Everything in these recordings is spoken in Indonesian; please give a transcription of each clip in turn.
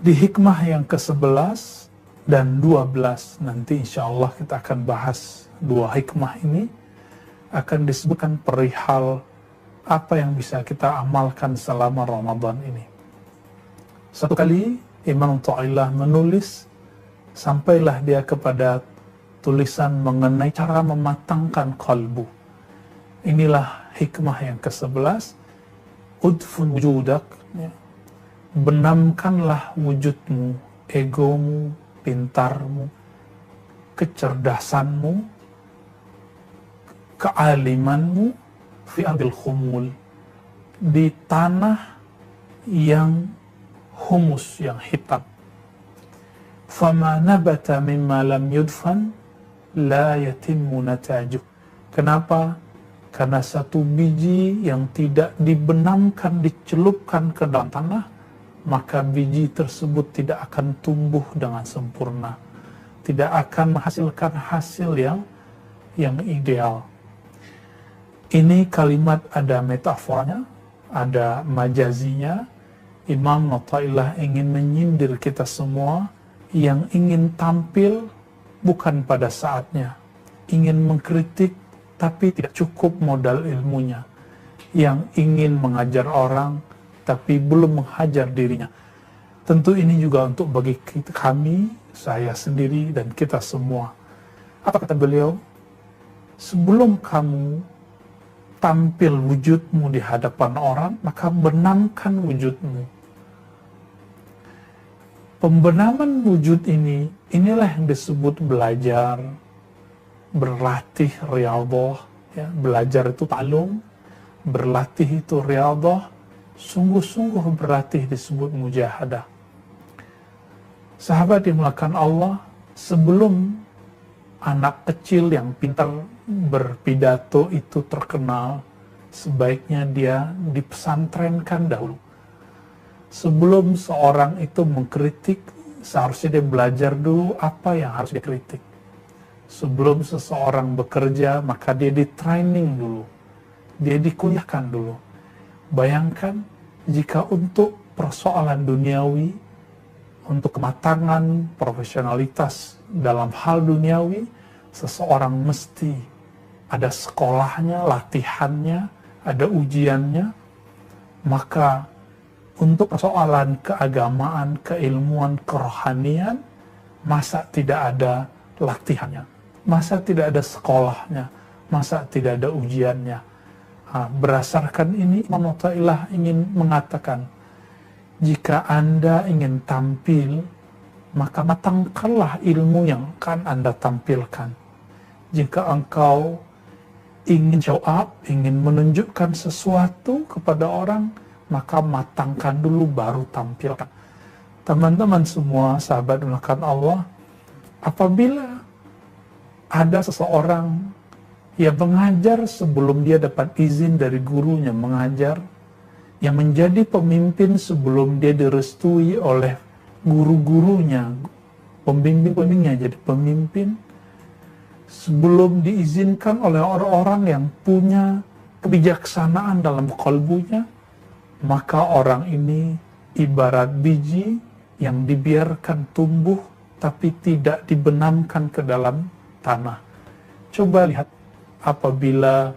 Di hikmah yang ke-11 dan 12 nanti insya Allah kita akan bahas dua hikmah ini, akan disebutkan perihal apa yang bisa kita amalkan selama Ramadan ini. Satu kali Imam Athaillah menulis, sampailah dia kepada tulisan mengenai cara mematangkan kalbu. Inilah hikmah yang ke-11. Udfun wujudak, ya. Benamkanlah wujudmu, egomu, pintarmu, kecerdasanmu, kealimanmu fi ardil khumul, di tanah yang humus, yang hitam. Fama nabata mimma lam yudfan la yatimmu natajuh. Kenapa? Karena satu biji yang tidak dibenamkan, dicelupkan ke dalam tanah, maka biji tersebut tidak akan tumbuh dengan sempurna, tidak akan menghasilkan hasil yang ideal. Ini kalimat ada metaforanya, ada majazinya. Imam Athaillah ingin menyindir kita semua yang ingin tampil bukan pada saatnya, ingin mengkritik tapi tidak cukup modal ilmunya, yang ingin mengajar orang tapi belum menghajar dirinya. Tentu ini juga untuk bagi kami, saya sendiri dan kita semua. Apa kata beliau? Sebelum kamu tampil wujudmu di hadapan orang, maka benamkan wujudmu. Pembenaman wujud ini, inilah yang disebut belajar, berlatih riyadhah, ya. Belajar itu ta'allum, berlatih itu riyadhah, sungguh-sungguh berlatih disebut mujahadah. Sahabat dimulakan Allah, sebelum anak kecil yang pintar berpidato itu terkenal, sebaiknya dia dipesantrenkan dahulu. Sebelum seorang itu mengkritik, seharusnya dia belajar dulu apa yang harus dikritik. Sebelum seseorang bekerja, maka dia di-training dulu, dia dikuliahkan dulu. Bayangkan jika untuk persoalan duniawi, untuk kematangan profesionalitas dalam hal duniawi, seseorang mesti ada sekolahnya, latihannya, ada ujiannya. Maka untuk persoalan keagamaan, keilmuan, kerohanian, masa tidak ada latihannya, masa tidak ada sekolahnya, masa tidak ada ujiannya. Berdasarkan ini, Imam Athaillah ingin mengatakan, jika Anda ingin tampil, maka matangkanlah ilmu yang akan Anda tampilkan. Jika engkau ingin show up, ingin menunjukkan sesuatu kepada orang, maka matangkan dulu baru tampilkan. Teman-teman semua, sahabat dimulakan Allah, apabila ada seseorang yang mengajar sebelum dia dapat izin dari gurunya mengajar, yang menjadi pemimpin sebelum dia direstui oleh guru-gurunya, pembimbing-pembimbingnya jadi pemimpin, sebelum diizinkan oleh orang-orang yang punya kebijaksanaan dalam kalbunya, maka orang ini ibarat biji yang dibiarkan tumbuh tapi tidak dibenamkan ke dalam tanah. Coba lihat, apabila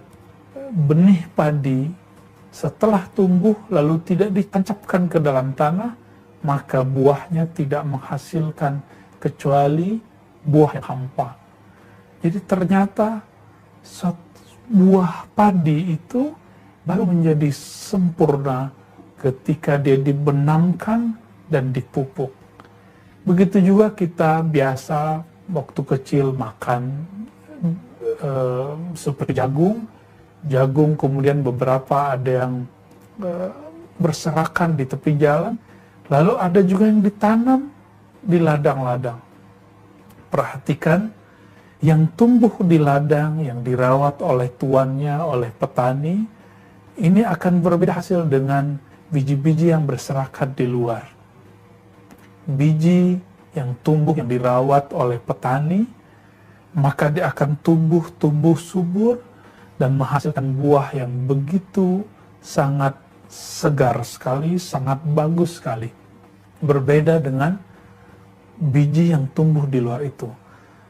benih padi setelah tumbuh lalu tidak ditancapkan ke dalam tanah, maka buahnya tidak menghasilkan kecuali buah yang hampa. Jadi ternyata buah padi itu baru menjadi sempurna ketika dia dibenamkan dan dipupuk. Begitu juga kita biasa waktu kecil makan seperti jagung kemudian beberapa ada yang berserakan di tepi jalan, lalu ada juga yang ditanam di ladang-ladang. Perhatikan, yang tumbuh di ladang, yang dirawat oleh tuannya, oleh petani, ini akan berbeda hasil dengan biji-biji yang berserakan di luar. Biji yang tumbuh, yang dirawat oleh petani, maka dia akan tumbuh subur dan menghasilkan buah yang begitu sangat segar sekali, sangat bagus sekali. berbeda dengan biji yang tumbuh di luar itu.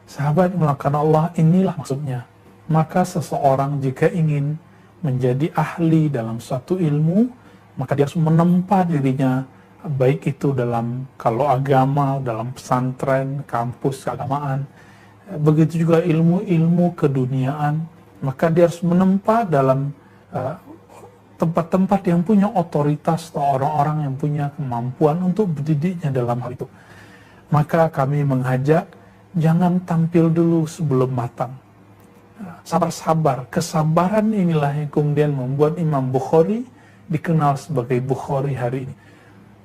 Sahabat melakukan Allah, inilah maksudnya. Maka seseorang jika ingin menjadi ahli dalam suatu ilmu, maka dia harus menempa dirinya, baik itu dalam, kalau agama, dalam pesantren, kampus keagamaan, begitu juga ilmu-ilmu keduniaan, maka dia harus menempa dalam tempat-tempat yang punya otoritas atau orang-orang yang punya kemampuan untuk berdidiknya dalam hal itu. Maka kami mengajak, jangan tampil dulu sebelum matang. Sabar-sabar, kesabaran inilah yang kemudian membuat Imam Bukhari dikenal sebagai Bukhari hari ini.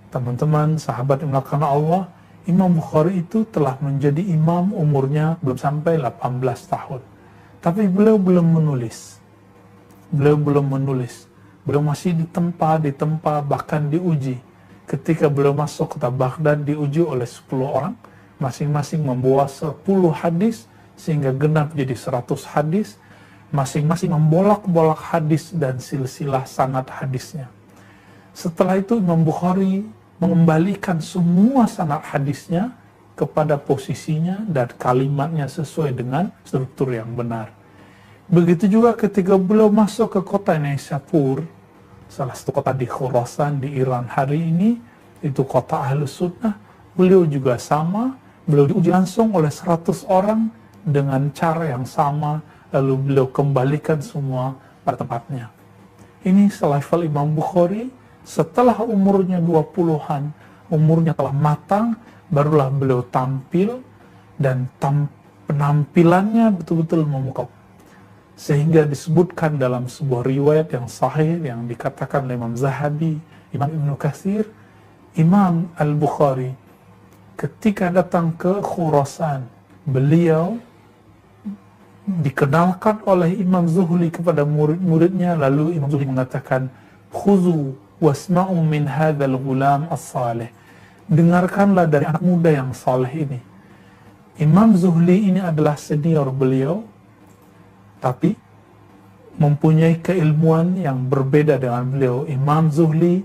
Teman-teman, sahabat yang melakukan Allah, Imam Bukhari itu telah menjadi imam umurnya belum sampai 18 tahun. Tapi beliau belum menulis. Beliau masih ditempa, bahkan diuji. Ketika beliau masuk kota Baghdad, diuji oleh 10 orang, masing-masing membawa 10 hadis, sehingga genap jadi 100 hadis, masing-masing membolak-bolak hadis dan silsilah sanad hadisnya. Setelah itu Imam Bukhari mengembalikan semua sanad hadisnya kepada posisinya dan kalimatnya sesuai dengan struktur yang benar. Begitu juga ketika beliau masuk ke kota Naisapur, salah satu kota di Khurasan di Iran hari ini, itu kota Ahlus Sunnah, beliau juga sama, beliau diuji langsung oleh 100 orang dengan cara yang sama, lalu beliau kembalikan semua pada tempatnya. Ini selevel Imam Bukhari, setelah umurnya 20-an, umurnya telah matang, barulah beliau tampil, dan penampilannya betul-betul memukau. Sehingga disebutkan dalam sebuah riwayat yang sahih yang dikatakan oleh Imam Zahabi, Imam Ibnu Katsir, Imam Al-Bukhari ketika datang ke Khurasan, beliau dikenalkan oleh Imam Zuhli kepada murid-muridnya, lalu Imam Zuhli mengatakan, "Khuzu wasma'u min hadzal ghulam as-salih." Dengarkanlah dari anak muda yang saleh ini. Imam Zuhli ini adalah senior beliau, tapi mempunyai keilmuan yang berbeda dengan beliau. Imam Zuhli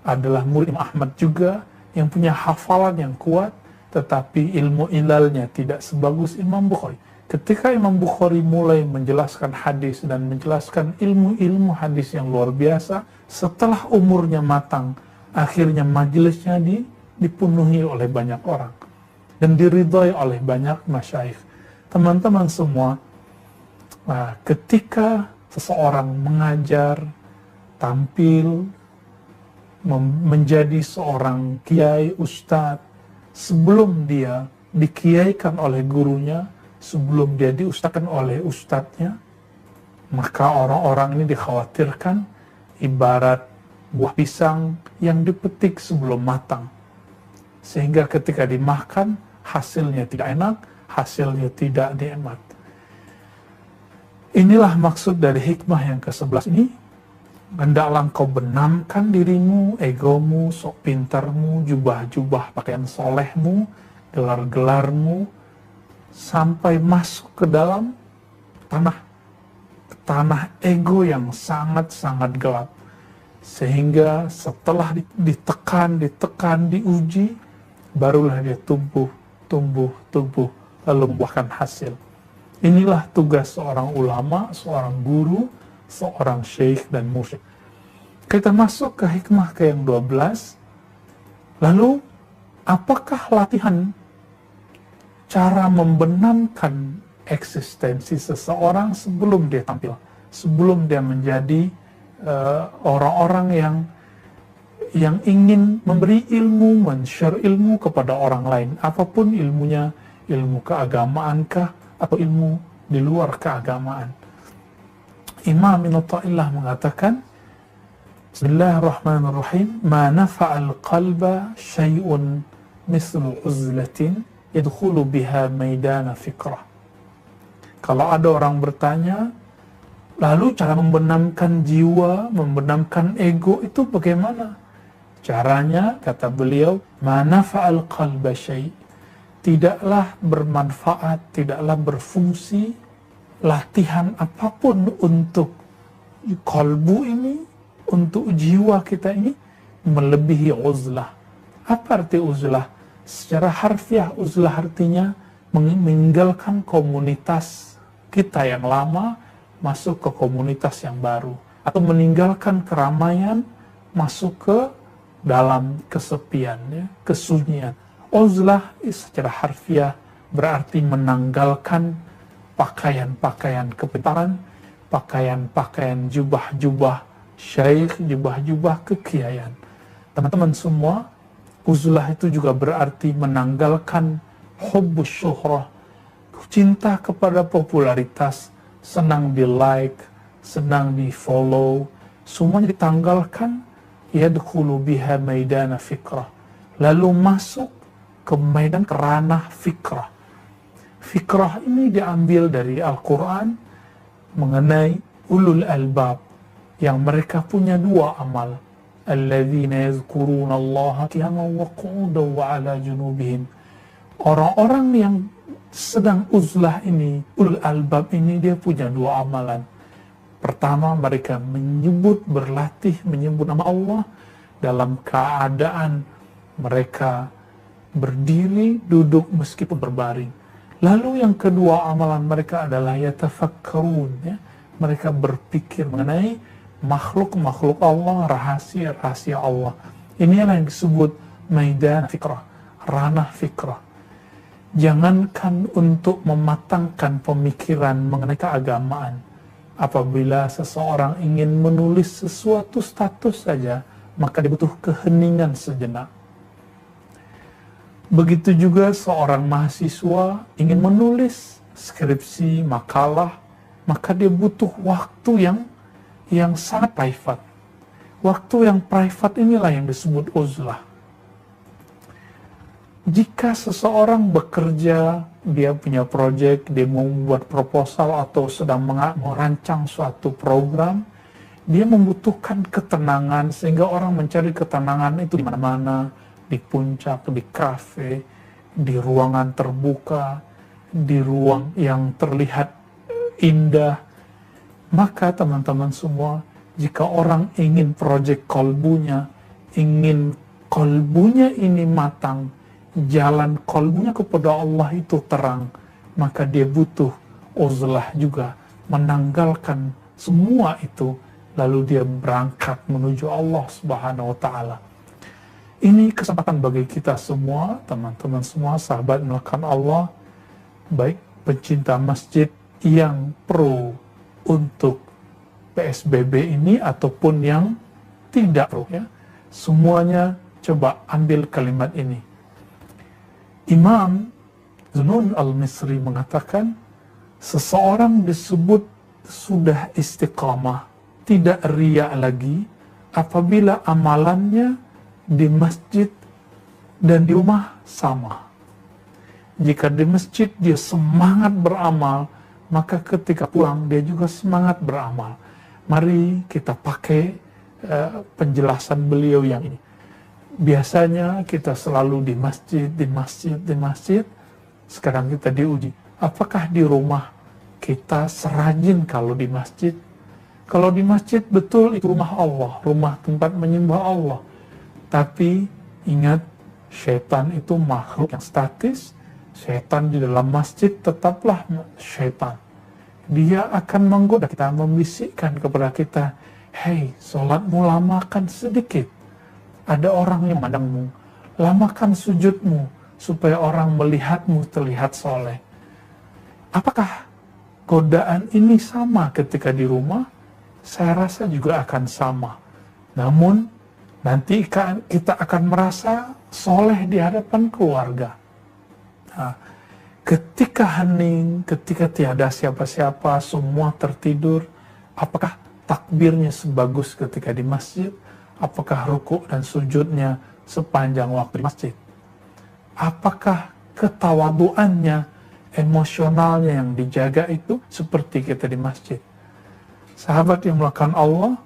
adalah murid Imam Ahmad juga, yang punya hafalan yang kuat, tetapi ilmu ilalnya tidak sebagus Imam Bukhari. Ketika Imam Bukhari mulai menjelaskan hadis dan menjelaskan ilmu-ilmu hadis yang luar biasa, setelah umurnya matang, akhirnya majelisnya dipenuhi oleh banyak orang dan diridhai oleh banyak masyayikh. Teman-teman semua, ketika seseorang mengajar, tampil, menjadi seorang kiai, ustadz, sebelum dia dikiaikan oleh gurunya, sebelum dia diustadkan oleh ustadznya, maka orang-orang ini dikhawatirkan ibarat buah pisang yang dipetik sebelum matang. Sehingga ketika dimakan, hasilnya tidak enak, hasilnya tidak nikmat. Inilah maksud dari hikmah yang ke-11 ini. Hendaklah engkau benamkan dirimu, egomu, sok pintarmu, jubah-jubah pakaian solehmu, gelar-gelarmu, sampai masuk ke dalam tanah ego yang sangat-sangat gelap. Sehingga setelah ditekan, diuji, barulah dia tumbuh, lalu membuahkan hasil. Inilah tugas seorang ulama, seorang guru, seorang syekh dan mursyid. Kita masuk ke hikmah ke yang 12. Lalu, apakah latihan cara membenamkan eksistensi seseorang sebelum dia tampil, sebelum dia menjadi orang-orang yang ingin memberi ilmu, men-share ilmu kepada orang lain, apapun ilmunya, ilmu keagamaan atau ilmu di luar keagamaan. Imam Ibnu Athaillah mengatakan, Bismillahirrahmanirrahim, ma nafa'al qalba syai'un mislu uzlatin yadkhulu biha maidana fikrah. Kalau ada orang bertanya, lalu cara membenamkan jiwa, membenamkan ego itu bagaimana? Caranya, kata beliau, ma nafa'al qalba syai', tidaklah bermanfaat, tidaklah berfungsi latihan apapun untuk kolbu ini, untuk jiwa kita ini, melebihi uzlah. Apa arti uzlah? Secara harfiah, uzlah artinya meninggalkan komunitas kita yang lama, masuk ke komunitas yang baru. Atau meninggalkan keramaian, masuk ke dalam kesepian, ya, kesunyian. Uzlah secara harfiah berarti menanggalkan pakaian-pakaian kepintaran, pakaian-pakaian jubah-jubah syaikh, jubah-jubah kekiaian. Teman-teman semua, uzlah itu juga berarti menanggalkan hubbus syuhrah, cinta kepada popularitas, senang di like, senang di follow, semuanya ditanggalkan. Yadkhulu biha maidana fikrah, lalu masuk ke medan, ke ranah fikrah. Fikrah ini diambil dari Al-Quran mengenai ulul albab, yang mereka punya dua amal. Alladzina yazkuruna Allaha qiyaman wa qu'udan wa ala junubihim. Orang-orang yang sedang uzlah ini, ulul albab ini, dia punya dua amalan. Pertama, mereka berlatih menyebut nama Allah dalam keadaan mereka berdiri, duduk meskipun berbaring. Lalu yang kedua amalan mereka adalah yatafakkarun, ya. Mereka berpikir mengenai makhluk-makhluk Allah, rahasia-rahasia Allah. Inilah yang disebut maidan fikrah, ranah fikrah. Jangankan untuk mematangkan pemikiran mengenai keagamaan, apabila seseorang ingin menulis sesuatu status saja, maka dibutuh keheningan sejenak. Begitu juga seorang mahasiswa ingin menulis skripsi, makalah, maka dia butuh waktu yang sangat private. Waktu yang private inilah yang disebut uzlah. Jika seseorang bekerja, dia punya proyek, dia mau membuat proposal atau sedang merancang suatu program, dia membutuhkan ketenangan, sehingga orang mencari ketenangan itu di mana-mana, di puncak, di kafe, di ruangan terbuka, di ruang yang terlihat indah. Maka teman-teman semua, jika orang ingin proyek kolbunya, ingin kolbunya ini matang, jalan kolbunya kepada Allah itu terang, maka dia butuh uzlah juga, menanggalkan semua itu, lalu dia berangkat menuju Allah Subhanahu wa Ta'ala. Ini kesempatan bagi kita semua, teman-teman semua, sahabat melakukan Allah, baik pencinta masjid yang pro untuk PSBB ini ataupun yang tidak pro, ya. Semuanya coba ambil kalimat ini. Imam Zunnun al-Misri mengatakan, seseorang disebut sudah istiqamah, tidak riya lagi, apabila amalannya di masjid dan di rumah sama. Jika di masjid dia semangat beramal, maka ketika pulang dia juga semangat beramal. Mari kita pakai penjelasan beliau yang ini. Biasanya kita selalu di masjid. Sekarang kita diuji. Apakah di rumah kita serajin kalau di masjid? Kalau di masjid betul itu rumah Allah, rumah tempat menyembah Allah. Tapi ingat, syaitan itu makhluk yang statis. Syaitan di dalam masjid tetaplah syaitan. Dia akan menggoda kita, membisikkan kepada kita, hei, sholatmu lamakan sedikit. Ada orang yang memandangmu, lamakan sujudmu, supaya orang melihatmu terlihat soleh. Apakah godaan ini sama ketika di rumah? Saya rasa juga akan sama. Namun, nanti kita akan merasa soleh di hadapan keluarga. Nah, ketika hening, ketika tiada siapa-siapa, semua tertidur, apakah takbirnya sebagus ketika di masjid? Apakah rukuk dan sujudnya sepanjang waktu di masjid? Apakah ketawaduannya, emosionalnya yang dijaga itu seperti kita di masjid? Sahabat yang melakukan Allah,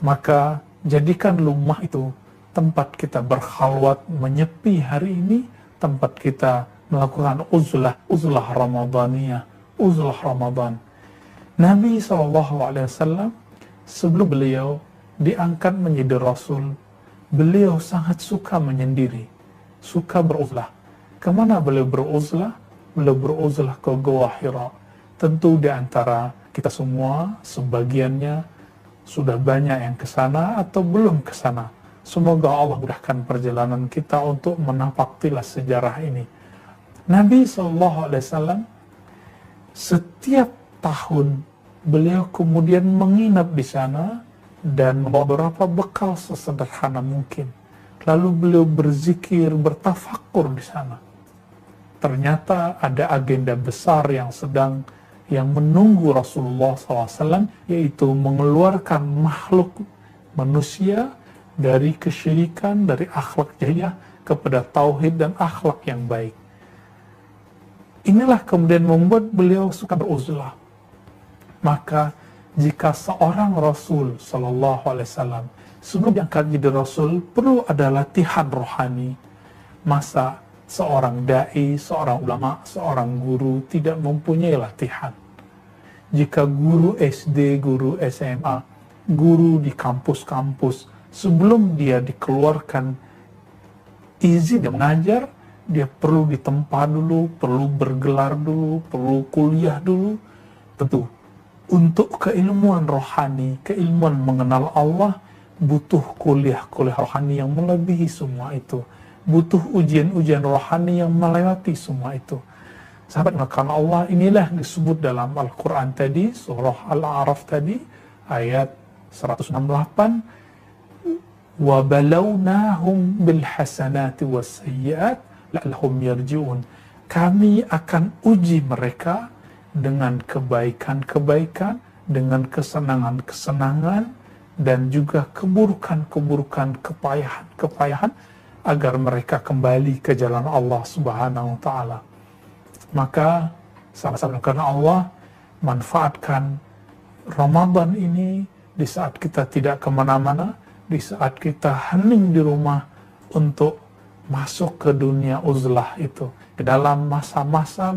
maka jadikan rumah itu tempat kita berkhalwat, menyepi hari ini, tempat kita melakukan uzlah Ramadaniyah, uzlah Ramadan. Nabi SAW sebelum beliau diangkat menjadi Rasul, beliau sangat suka menyendiri. suka beruzlah. Kemana beliau beruzlah? Beliau beruzlah ke Gua Hira. Tentu di antara kita semua, sebagiannya sudah banyak yang ke sana atau belum ke sana. Semoga Allah mudahkan perjalanan kita untuk menapak tilas sejarah ini. Nabi SAW setiap tahun beliau kemudian menginap di sana dan membawa beberapa bekal sesederhana mungkin. Lalu beliau berzikir, bertafakur di sana. Ternyata ada agenda besar yang menunggu Rasulullah SAW, yaitu mengeluarkan makhluk manusia dari kesyirikan, dari akhlak jahiliyah kepada tauhid dan akhlak yang baik. Inilah kemudian membuat beliau suka beruzlah. Maka jika seorang Rasul Sallallahu Alaihi Wasallam sebelum diangkat jadi Rasul perlu ada latihan rohani, masa seorang dai, seorang ulama, seorang guru tidak mempunyai latihan? Jika guru SD, guru SMA, guru di kampus-kampus, sebelum dia dikeluarkan izin dia mengajar, dia perlu ditempa dulu, perlu bergelar dulu, perlu kuliah dulu. Tentu, untuk keilmuan rohani, keilmuan mengenal Allah, butuh kuliah rohani yang melebihi semua itu. Butuh ujian-ujian rohani yang melewati semua itu. Sahabat karena Allah, inilah disebut dalam Al-Quran tadi, surah Al-A'raf tadi, ayat 168, وَبَلَوْنَاهُمْ بِالْحَسَنَاتِ وَالسَّيِّئَاتِ لَعَلَّهُمْ يَرْجِعُونَ. Kami akan uji mereka dengan kebaikan-kebaikan, dengan kesenangan-kesenangan, dan juga keburukan-keburukan, kepayahan-kepayahan, agar mereka kembali ke jalan Allah Subhanahu wa Ta'ala. Maka sahabat-sahabat karena Allah, manfaatkan Ramadan ini di saat kita tidak kemana-mana, di saat kita hening di rumah untuk masuk ke dunia uzlah itu, ke dalam masa-masa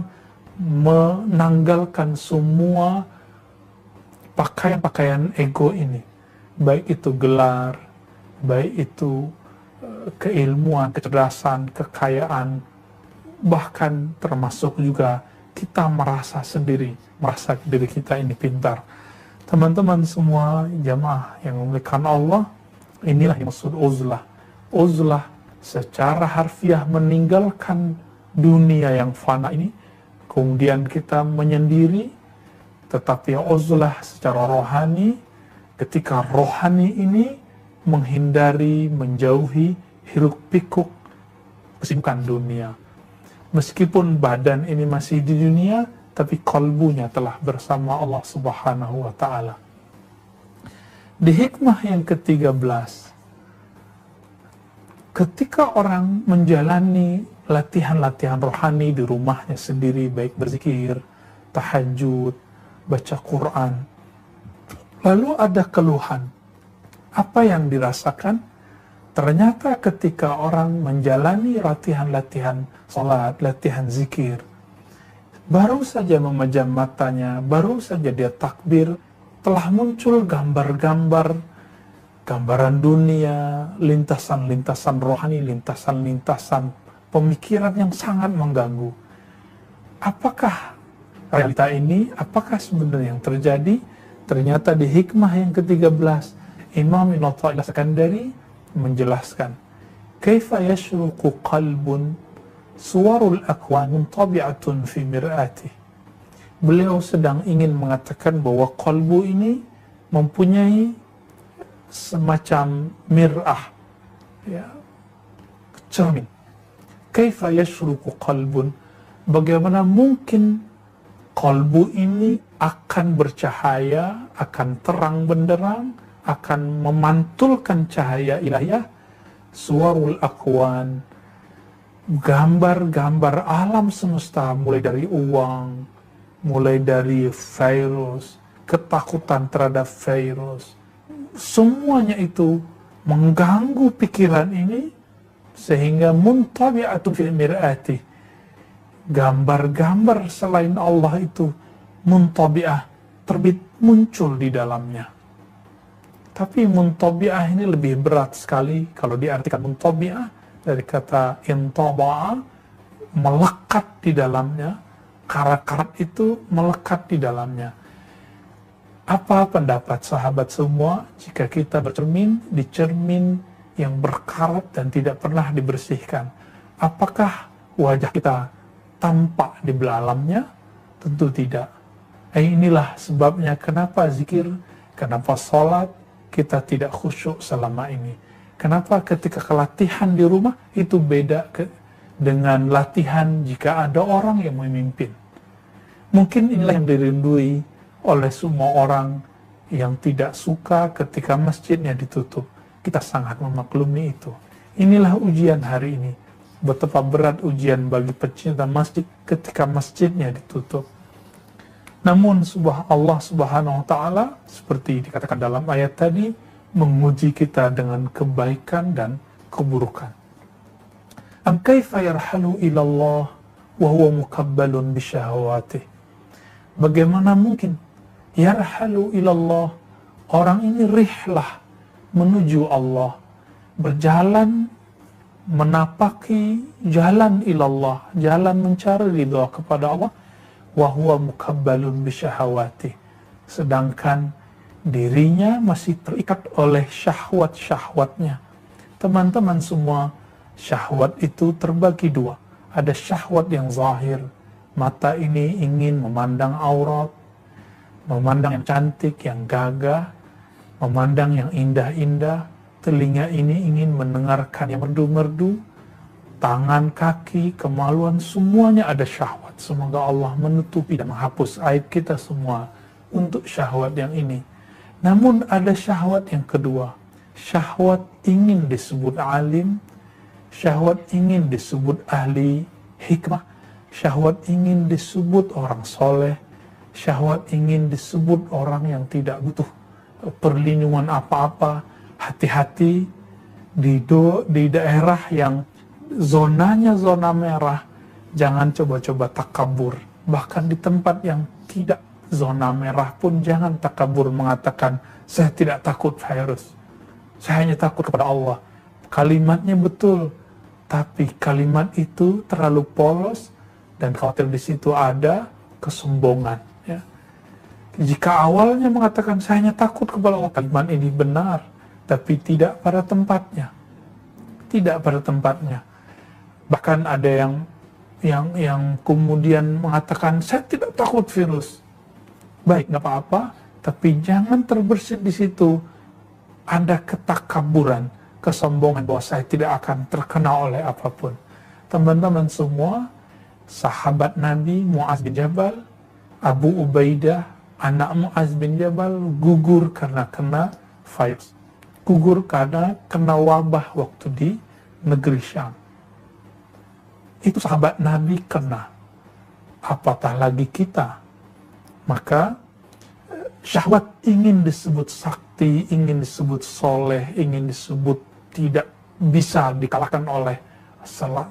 menanggalkan semua pakaian-pakaian ego ini, baik itu gelar, baik itu keilmuan, kecerdasan, kekayaan, bahkan termasuk juga kita merasa diri kita ini pintar. Teman-teman semua jamaah yang memuliakan Allah, inilah yang maksud uzlah. Uzlah secara harfiah meninggalkan dunia yang fana ini, kemudian kita menyendiri. Tetapi uzlah secara rohani, ketika rohani ini menghindari, menjauhi hiruk pikuk kesibukan dunia. Meskipun badan ini masih di dunia, tapi kalbunya telah bersama Allah Subhanahu wa Ta'ala. Di hikmah yang ke-13, ketika orang menjalani latihan-latihan rohani di rumahnya sendiri, baik berzikir, tahajud, baca Quran, lalu ada keluhan, apa yang dirasakan? Ternyata ketika orang menjalani latihan-latihan salat, latihan zikir, baru saja memejam matanya, baru saja dia takbir, telah muncul gambaran dunia, lintasan-lintasan rohani, lintasan-lintasan pemikiran yang sangat mengganggu. Apakah realita ini? Apakah sebenarnya yang terjadi? Ternyata di hikmah yang ke-13, Imam Ibn Athaillah As-Sakandari menjelaskan, kaifa yashruqu qalbun suwarul akwan muntabi'atun fi mir'ati. Beliau sedang ingin mengatakan bahwa kalbu ini mempunyai semacam mir'ah, ya, cermin. Kaifa yashruqu qalbun, bagaimana mungkin kalbu ini akan bercahaya, akan terang benderang, akan memantulkan cahaya ilahiyah, suwarul akwan, gambar-gambar alam semesta, mulai dari uang, mulai dari virus, ketakutan terhadap virus, semuanya itu mengganggu pikiran ini, sehingga muntabi'atun fil mir'ati, gambar-gambar selain Allah itu muntabi'ah, terbit muncul di dalamnya. Tapi muntabi'ah ini lebih berat sekali kalau diartikan muntabi'ah, dari kata intaba'a, melekat di dalamnya, karat-karat itu melekat di dalamnya. Apa pendapat sahabat semua jika kita bercermin di cermin yang berkarat dan tidak pernah dibersihkan? Apakah wajah kita tampak di dalamnya? Tentu tidak. Inilah sebabnya kenapa zikir, kenapa sholat kita tidak khusyuk selama ini. Kenapa ketika kelatihan di rumah itu beda dengan latihan jika ada orang yang memimpin. Mungkin inilah yang dirindui oleh semua orang yang tidak suka ketika masjidnya ditutup. Kita sangat memaklumi itu. Inilah ujian hari ini. Betapa berat ujian bagi pecinta masjid ketika masjidnya ditutup. Namun Allah Subhanahu wa taala seperti dikatakan dalam ayat tadi menguji kita dengan kebaikan dan keburukan. Am kaifa yarhalu ilallah wa huwa mukabbalun bisyahawatih. Bagaimana mungkin yarhalu ilallah, orang ini rihlah menuju Allah, berjalan menapaki jalan ilallah, jalan mencari ridha kepada Allah, wa huwa mukabbalun bisyahawati, sedangkan dirinya masih terikat oleh syahwat-syahwatnya. Teman-teman semua, syahwat itu terbagi dua. Ada syahwat yang zahir, mata ini ingin memandang aurat, memandang yang cantik, yang gagah, memandang yang indah-indah. Telinga ini ingin mendengarkan yang merdu-merdu, tangan, kaki, kemaluan, semuanya ada syahwat. Semoga Allah menutupi dan menghapus aib kita semua untuk syahwat yang ini. Namun ada syahwat yang kedua. Syahwat ingin disebut alim, syahwat ingin disebut ahli hikmah, syahwat ingin disebut orang soleh, syahwat ingin disebut orang yang tidak butuh perlindungan apa-apa. Hati-hati di daerah yang zonanya zona merah, jangan coba-coba takabur. Bahkan di tempat yang tidak zona merah pun jangan takabur mengatakan, saya tidak takut virus, saya hanya takut kepada Allah. Kalimatnya betul, tapi kalimat itu terlalu polos dan khawatir di situ ada kesombongan. Ya. Jika awalnya mengatakan saya hanya takut kepada Allah, kalimat ini benar, tapi tidak pada tempatnya. Tidak pada tempatnya. Bahkan ada yang kemudian mengatakan saya tidak takut virus. Baik, nggak apa-apa, tapi jangan terbersit di situ. Ada ketakaburan, kesombongan bahwa saya tidak akan terkena oleh apapun. Teman-teman semua, sahabat Nabi Mu'adz bin Jabal, Abu Ubaidah, anak Mu'adz bin Jabal gugur karena kena virus. Gugur karena kena wabah waktu di negeri Syam. Itu sahabat Nabi kena. Apatah lagi kita. Maka syahwat ingin disebut sakti, ingin disebut soleh, ingin disebut tidak bisa dikalahkan oleh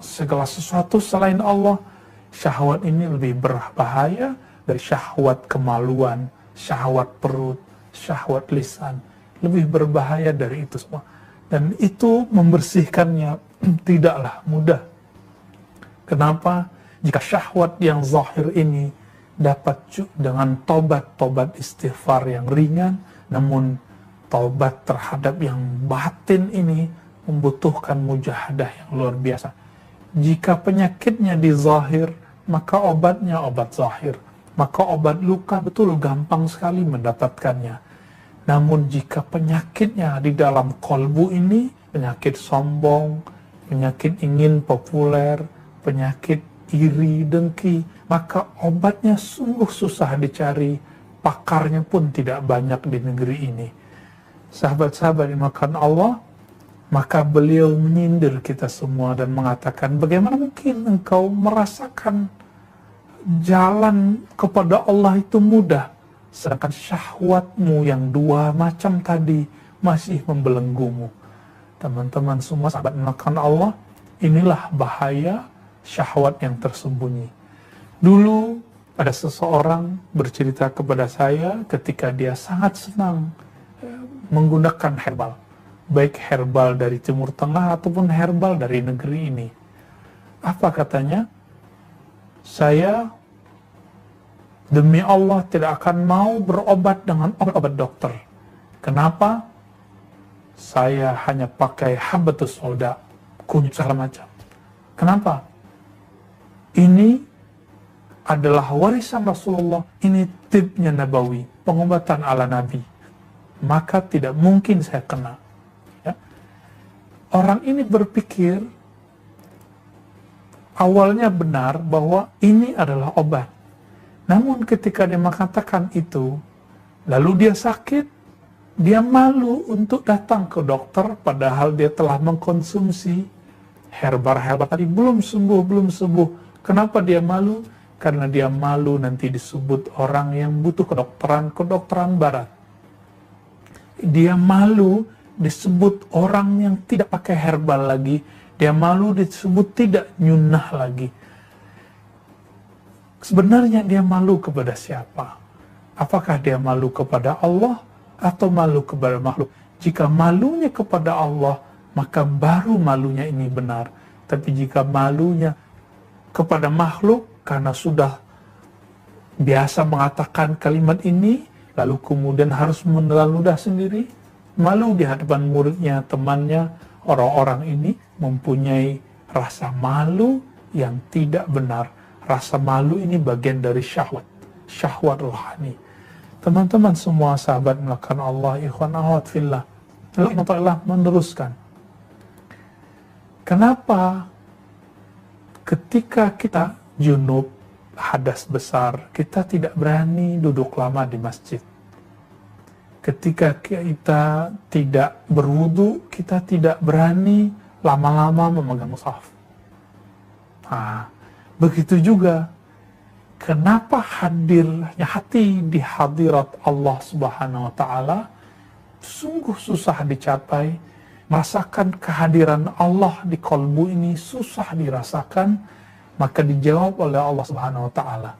segala sesuatu selain Allah. Syahwat ini lebih berbahaya dari syahwat kemaluan, syahwat perut, syahwat lisan. Lebih berbahaya dari itu semua. Dan itu membersihkannya tidaklah mudah. Kenapa? Jika syahwat yang zahir ini dapat dengan tobat istighfar yang ringan, namun tobat terhadap yang batin ini membutuhkan mujahadah yang luar biasa. Jika penyakitnya di zahir, maka obatnya obat zahir. Maka obat luka betul gampang sekali mendapatkannya. Namun jika penyakitnya di dalam kolbu ini, penyakit sombong, penyakit ingin populer, penyakit iri, dengki, maka obatnya sungguh susah dicari, pakarnya pun tidak banyak di negeri ini. Sahabat-sahabat yang dimakan Allah, maka beliau menyindir kita semua dan mengatakan, bagaimana mungkin engkau merasakan jalan kepada Allah itu mudah, sedangkan syahwatmu yang dua macam tadi masih membelenggumu. Teman-teman semua sahabat makan Allah, inilah bahaya syahwat yang tersembunyi. Dulu ada seseorang bercerita kepada saya ketika dia sangat senang menggunakan herbal. baik herbal dari Timur Tengah ataupun herbal dari negeri ini. Apa katanya? Saya demi Allah tidak akan mau berobat dengan obat-obat dokter. Kenapa? Saya hanya pakai habatus sauda, kunyit segala macam. Kenapa? Ini adalah warisan Rasulullah, ini tibnya Nabawi, pengobatan ala Nabi. Maka tidak mungkin saya kena. Ya. Orang ini berpikir awalnya benar bahwa ini adalah obat. Namun ketika dia mengatakan itu, lalu dia sakit, dia malu untuk datang ke dokter padahal dia telah mengkonsumsi herbal-herbal tadi, belum sembuh. Kenapa dia malu? Karena dia malu nanti disebut orang yang butuh kedokteran barat. Dia malu disebut orang yang tidak pakai herbal lagi. Dia malu disebut tidak nyunnah lagi. Sebenarnya dia malu kepada siapa? Apakah dia malu kepada Allah atau malu kepada makhluk? Jika malunya kepada Allah, maka baru malunya ini benar. Tapi jika malunya kepada makhluk, karena sudah biasa mengatakan kalimat ini, lalu kemudian harus menelan ludah sendiri, malu di hadapan muridnya, temannya, orang-orang ini mempunyai rasa malu yang tidak benar. Rasa malu ini bagian dari syahwat rohani. Teman-teman semua sahabat melakukan Allah, ikhwan akhwat fillah. Lalu Allah meneruskan. Kenapa ketika kita junub, hadas besar, kita tidak berani duduk lama di masjid? Ketika kita tidak berwudu, kita tidak berani lama-lama memegang mushaf. Nah, begitu juga kenapa hadirnya hati di hadirat Allah Subhanahu wa Ta'ala sungguh susah dicapai. Merasakan kehadiran Allah di kolbu ini susah dirasakan. Maka dijawab oleh Allah Subhanahu wa Ta'ala.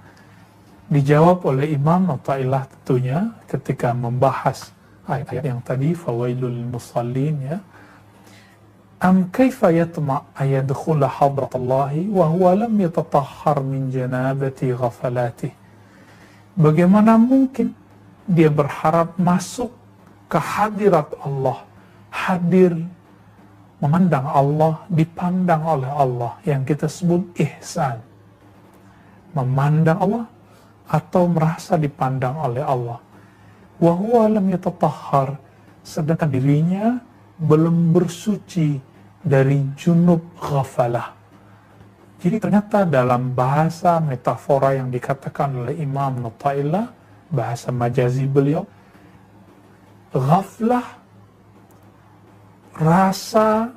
Dijawab oleh Imam Athaillah tentunya ketika membahas ayat yang tadi, fawailul musallin, ya. Am kaifa yatma ayadkhula hadratallahi wa huwa lam yatatahhar min janabati ghafalati. Bagaimana mungkin dia berharap masuk ke hadirat Allah, hadir memandang Allah, dipandang oleh Allah, yang kita sebut ihsan. Memandang Allah atau merasa dipandang oleh Allah. Wa huwa lam yatatahhar, sedangkan dirinya belum bersuci dari junub ghafalah. Jadi ternyata dalam bahasa metafora yang dikatakan oleh Imam Athaillah, bahasa majazi beliau, ghaflah, rasa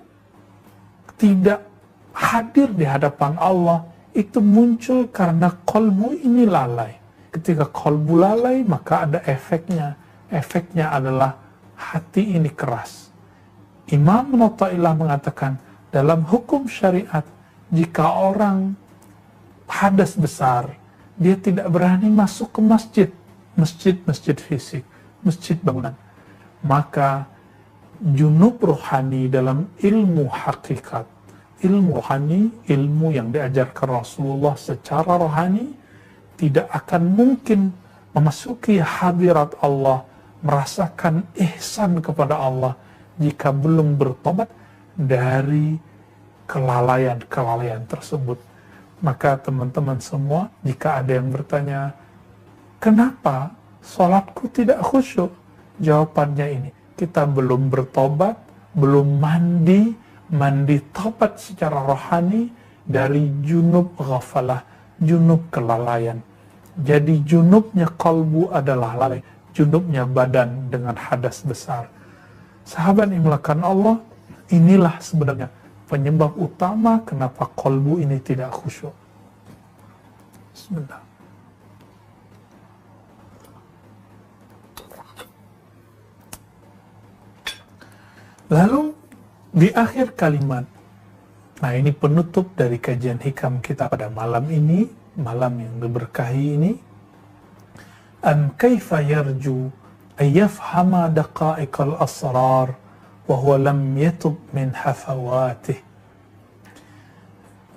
tidak hadir di hadapan Allah, itu muncul karena kolbu ini lalai. Ketika kolbu lalai, maka ada efeknya. Efeknya adalah hati ini keras. Imam Athaillah mengatakan, dalam hukum syariat, jika orang hadas besar, dia tidak berani masuk ke masjid fisik, masjid bangunan, maka junub rohani dalam ilmu hakikat, ilmu rohani, ilmu yang diajarkan Rasulullah secara rohani, tidak akan mungkin memasuki hadirat Allah, merasakan ihsan kepada Allah, jika belum bertobat dari kelalaian tersebut. Maka teman-teman semua, jika ada yang bertanya, kenapa sholatku tidak khusyuk? Jawabannya ini, kita belum bertobat, belum mandi tobat secara rohani dari junub ghafalah, junub kelalaian. Jadi junubnya kalbu adalah lalai, junubnya badan dengan hadas besar. Sahabat yang melakukan Allah, inilah sebenarnya penyebab utama kenapa kalbu ini tidak khusyuk. Bismillah. Lalu di akhir kalimat, nah ini penutup dari kajian hikam kita pada malam ini, malam yang diberkahi ini. Am kaifa yarju ayyafhama daqa'iqal asrar wa huwa lam yatub min hafawatih.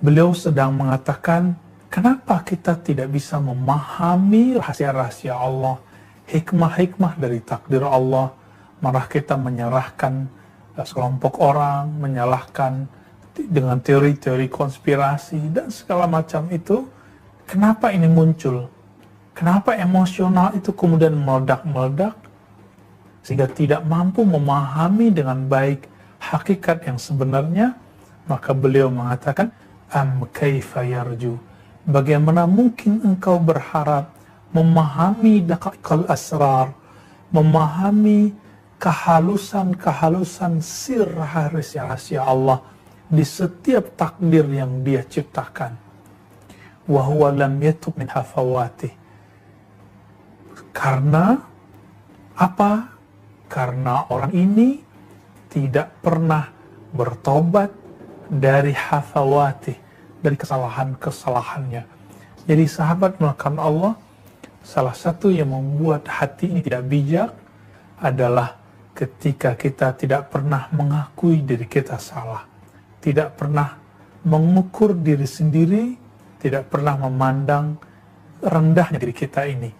Beliau sedang mengatakan, kenapa kita tidak bisa memahami rahasia-rahasia Allah, hikmah-hikmah dari takdir Allah, malah kita menyalahkan sekelompok orang, menyalahkan dengan teori-teori konspirasi dan segala macam itu. Kenapa ini muncul? Kenapa emosional itu kemudian meledak-meledak sehingga tidak mampu memahami dengan baik hakikat yang sebenarnya? Maka beliau mengatakan, am kaifa yarju, bagaimana mungkin engkau berharap memahami daqaiqal asrar, memahami kehalusan-kehalusan sir rahasia Allah di setiap takdir yang Dia ciptakan. Wa huwa lam yatub min hafawatih. Karena apa? Karena orang ini tidak pernah bertobat dari hafawatih, dari kesalahan-kesalahannya. Jadi sahabat melakukan Allah, salah satu yang membuat hati ini tidak bijak adalah ketika kita tidak pernah mengakui diri kita salah, tidak pernah mengukur diri sendiri, tidak pernah memandang rendahnya diri kita ini.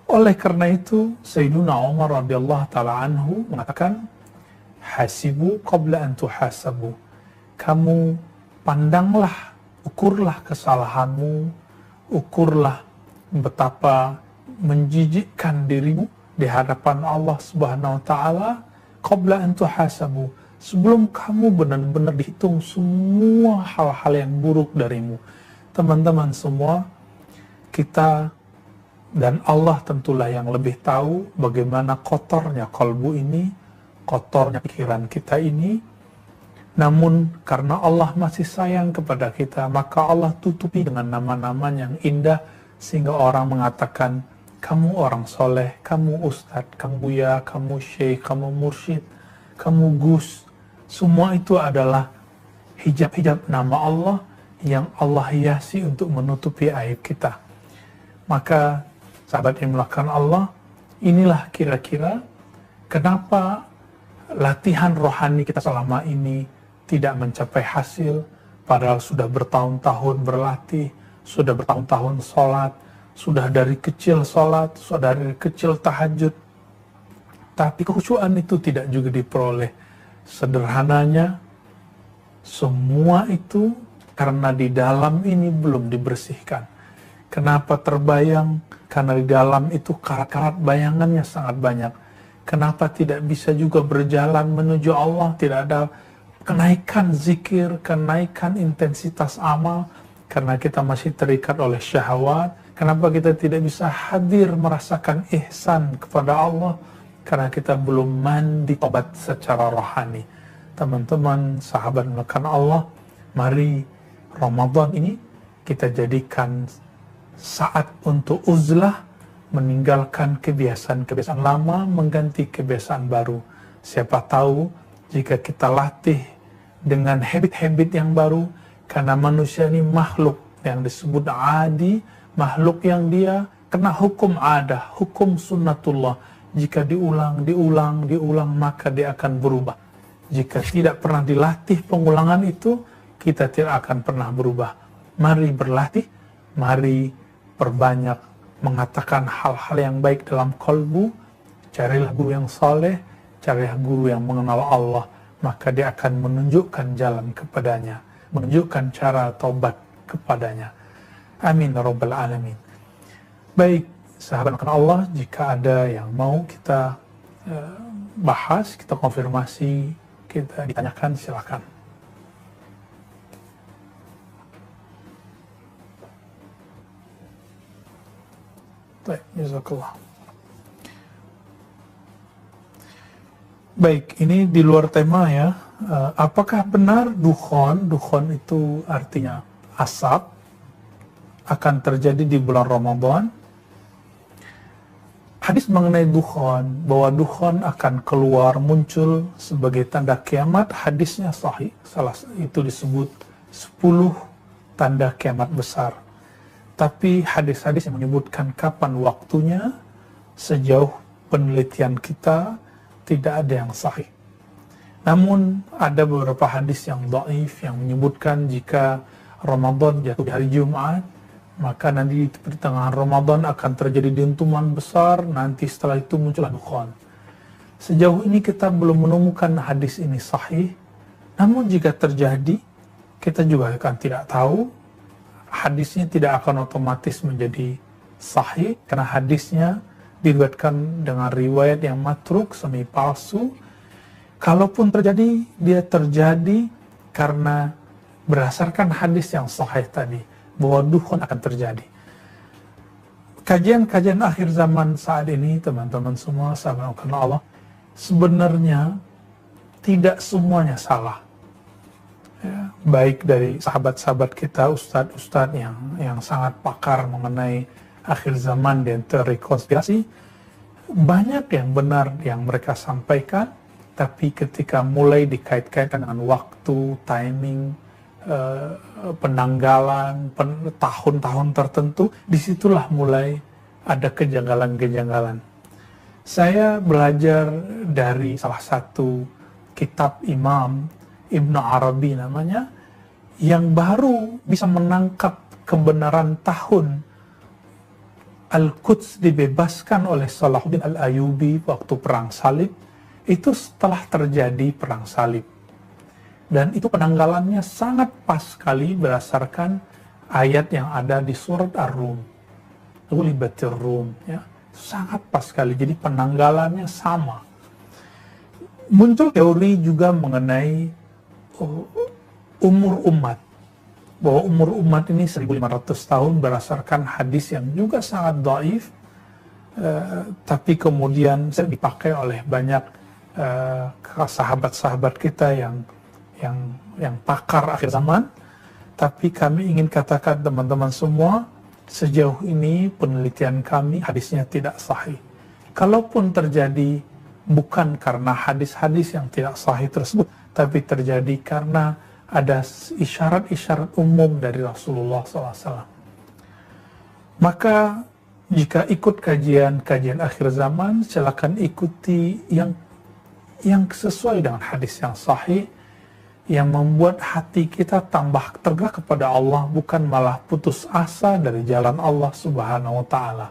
Oleh karena itu, Sayyiduna Umar radhiyallahu ta'ala anhu mengatakan, hasibu qabla an tuhasabu. Kamu pandanglah, ukurlah kesalahanmu, ukurlah betapa menjijikkan dirimu di hadapan Allah Subhanahu wa taala qabla an tuhasabu, sebelum kamu benar-benar dihitung semua hal-hal yang buruk darimu. Teman-teman semua, kita dan Allah tentulah yang lebih tahu bagaimana kotornya kalbu ini, kotornya pikiran kita ini. Namun karena Allah masih sayang kepada kita, maka Allah tutupi dengan nama-nama yang indah sehingga orang mengatakan, kamu orang soleh, kamu ustadz, kamu buya, kamu syekh, kamu mursyid, kamu gus. Semua itu adalah hijab-hijab nama Allah yang Allah hiasi untuk menutupi aib kita. Maka sahabat yang melakukan Allah, inilah kira-kira kenapa latihan rohani kita selama ini tidak mencapai hasil, padahal sudah bertahun-tahun berlatih, sudah bertahun-tahun sholat, sudah dari kecil sholat, sudah dari kecil tahajud, tapi kekhusyuan itu tidak juga diperoleh. Sederhananya, semua itu karena di dalam ini belum dibersihkan. Kenapa terbayang? Karena di dalam itu karat-karat bayangannya sangat banyak. Kenapa tidak bisa juga berjalan menuju Allah? Tidak ada kenaikan zikir, kenaikan intensitas amal, karena kita masih terikat oleh syahwat. Kenapa kita tidak bisa hadir merasakan ihsan kepada Allah? Karena kita belum mandi tobat secara rohani. Teman-teman, sahabat melakukan Allah, mari Ramadan ini kita jadikan saat untuk uzlah, meninggalkan kebiasaan-kebiasaan lama, mengganti kebiasaan baru. Siapa tahu jika kita latih dengan habit-habit yang baru, karena manusia ini makhluk yang disebut adi, makhluk yang dia kena hukum adah, hukum sunnatullah. Jika diulang, maka dia akan berubah. Jika tidak pernah dilatih pengulangan itu, kita tidak akan pernah berubah. Mari berlatih, mari perbanyak mengatakan hal-hal yang baik dalam kalbu. Carilah guru yang saleh, carilah guru yang mengenal Allah, maka dia akan menunjukkan jalan kepadanya, menunjukkan cara taubat kepadanya. Amin ya rabbal alamin. Baik, sahabat Allah, jika ada yang mau kita bahas, kita konfirmasi, kita ditanyakan, silakan. Baik, jazakallah. Baik, ini di luar tema ya. Apakah benar dukhon itu artinya asap, akan terjadi di bulan Ramadan? Hadis mengenai dukhon, bahwa dukhon akan keluar muncul sebagai tanda kiamat, hadisnya sahih. Salah itu disebut 10 tanda kiamat besar. Tapi hadis-hadis yang menyebutkan kapan waktunya, sejauh penelitian kita, tidak ada yang sahih. Namun ada beberapa hadis yang dhaif yang menyebutkan jika Ramadan jatuh di hari Jumat, maka nanti di pertengahan Ramadan akan terjadi dentuman besar, nanti setelah itu muncullah dukhan. Sejauh ini kita belum menemukan hadis ini sahih, namun jika terjadi, kita juga akan tidak tahu, hadisnya tidak akan otomatis menjadi sahih, karena hadisnya diriwayatkan dengan riwayat yang matruk, semi palsu. Kalaupun terjadi, dia terjadi karena berdasarkan hadis yang sahih tadi, bahwa dukhan akan terjadi. Kajian-kajian akhir zaman saat ini, teman-teman semua, sahabat karena Allah, sebenarnya tidak semuanya salah. Ya, baik dari sahabat-sahabat kita, ustadz-ustadz yang sangat pakar mengenai akhir zaman dan teori konspirasi, banyak yang benar yang mereka sampaikan, tapi ketika mulai dikait-kaitkan dengan waktu, timing, penanggalan, tahun-tahun tertentu, disitulah mulai ada kejanggalan-kejanggalan. Saya belajar dari salah satu kitab Imam Ibnu Arabi namanya, yang baru bisa menangkap kebenaran tahun Al-Quds dibebaskan oleh Salahuddin Al-Ayyubi waktu Perang Salib, itu setelah terjadi Perang Salib. Dan itu penanggalannya sangat pas sekali berdasarkan ayat yang ada di surat Ar-Rum. Ghulibatir Rum, ya. Sangat pas sekali, jadi penanggalannya sama. Muncul teori juga mengenai umur umat, bahwa umur umat ini 1500 tahun berdasarkan hadis yang juga sangat dhaif, tapi kemudian dipakai oleh banyak sahabat-sahabat kita yang pakar akhir zaman. Tapi kami ingin katakan teman-teman semua, sejauh ini penelitian kami hadisnya tidak sahih. Kalaupun terjadi, bukan karena hadis-hadis yang tidak sahih tersebut, tapi terjadi karena ada isyarat-isyarat umum dari Rasulullah SAW. Maka jika ikut kajian akhir zaman, silakan ikuti yang sesuai dengan hadis yang sahih, yang membuat hati kita tambah tergerak kepada Allah, bukan malah putus asa dari jalan Allah Subhanahu wa Ta'ala.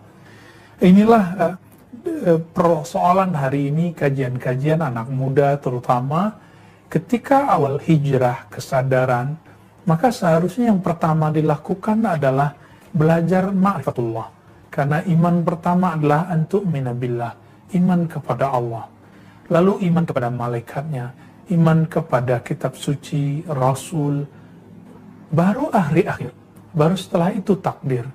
Inilah persoalan hari ini, kajian-kajian anak muda terutama. Ketika awal hijrah kesadaran, maka seharusnya yang pertama dilakukan adalah belajar ma'rifatullah. Karena iman pertama adalah antu'mina billah, iman kepada Allah. Lalu iman kepada malaikatnya, iman kepada kitab suci, rasul, baru akhir-akhir, baru setelah itu takdir.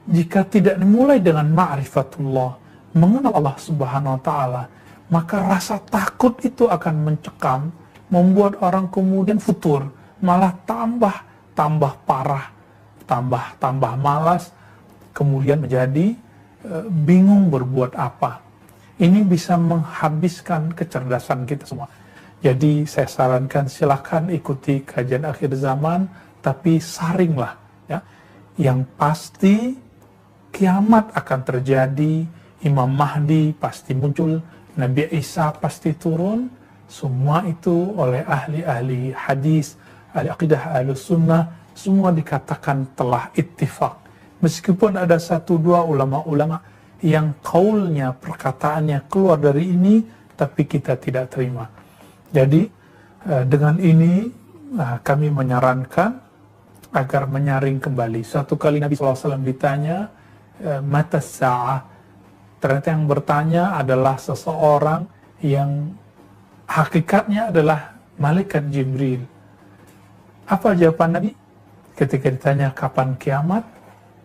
Jika tidak dimulai dengan ma'rifatullah, mengenal Allah Subhanahu wa Ta'ala, maka rasa takut itu akan mencekam, membuat orang kemudian futur, malah tambah parah, tambah malas, kemudian menjadi bingung berbuat apa. Ini bisa menghabiskan kecerdasan kita semua. Jadi saya sarankan silakan ikuti kajian akhir zaman, tapi saringlah, ya. Yang pasti kiamat akan terjadi, Imam Mahdi pasti muncul, Nabi Isa pasti turun. Semua itu oleh ahli-ahli hadis, ahli aqidah, ahli sunnah, semua dikatakan telah ittifaq. Meskipun ada 1-2 ulama-ulama yang kaulnya, perkataannya keluar dari ini, tapi kita tidak terima. Jadi dengan ini kami menyarankan agar menyaring kembali. Suatu kali Nabi SAW ditanya, mata sa'ah. Ternyata yang bertanya adalah seseorang yang hakikatnya adalah malaikat Jibril. Apa jawaban Nabi? Ketika ditanya kapan kiamat,